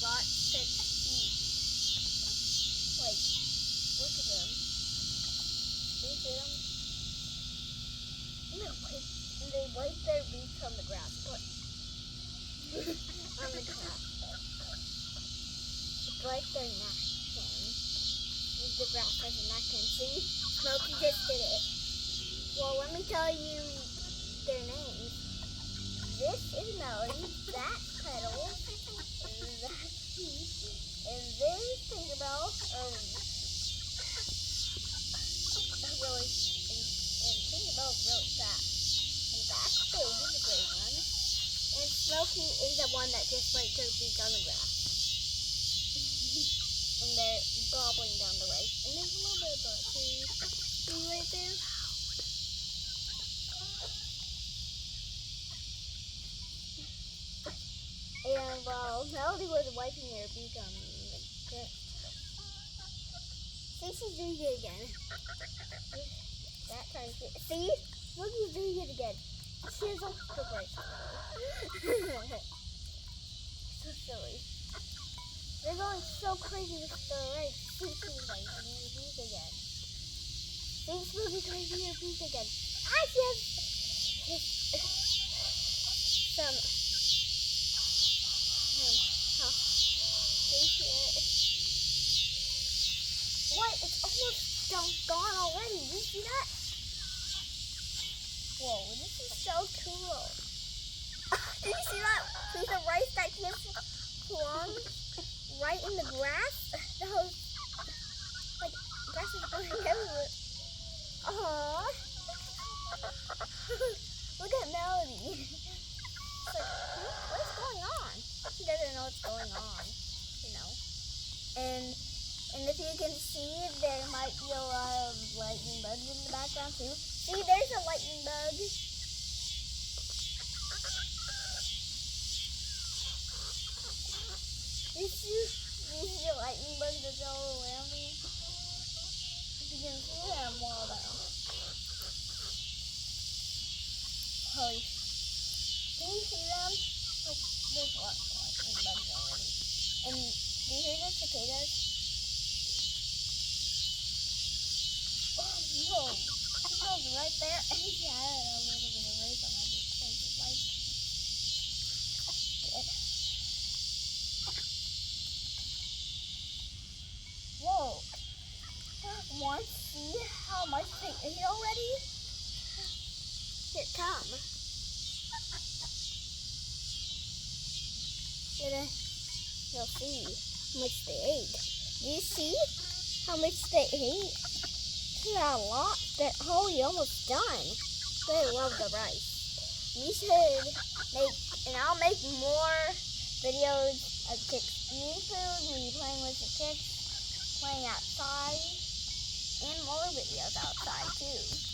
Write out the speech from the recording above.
lots to eat. Like, look at them. Do you see them? And they wipe their beaks on the grass. But on the grass. It's like their napkin. The grass has a napkin. See? Smokey just did it. Well, let me tell you their names. This is Melody, that's Petals, and that's Peach, and there's Tinkerbell, and Tinkerbell's really fast, and that's Baby, the gray one, and Smokey is the one that just wiped her beak on the grass, and they're gobbling down the rice, and there's a little bit of butter right there. And while Melody was wiping her beak on the grass, see, she's doing it again. That time see? Smokey's doing it again. She has all the rice. So silly. They're going so crazy with the rice. See, she's wiping her beak again. See, Smokey's wiping her beak again. Ah, she has some. What? It's almost gone already. Did you see that? Whoa, this is so cool. Did you see that piece of rice that just flung right in the grass? That was like grass is going everywhere. Aww. Look at Melody. It's like, what's going on? She doesn't know what's going on, you know. And if you can see, there might be a lot of lightning bugs in the background too. See, there's a lightning bug. You see the lightning bugs that's all around me? You can see them all down. Holy. Can you see them? Like, there's lots of lightning bugs already. And do you hear the cicadas? Whoa, he goes right there, and he had a little bit of rice on my beak, so it's like, good. Whoa, want to see how much they ate already? Here, come. You'll see how much they ate. Do you see how much they ate? Not a lot. They're almost done. They love the rice. We should make, and I'll make more videos of chicks eating food, me playing with the chicks, playing outside, and more videos outside too.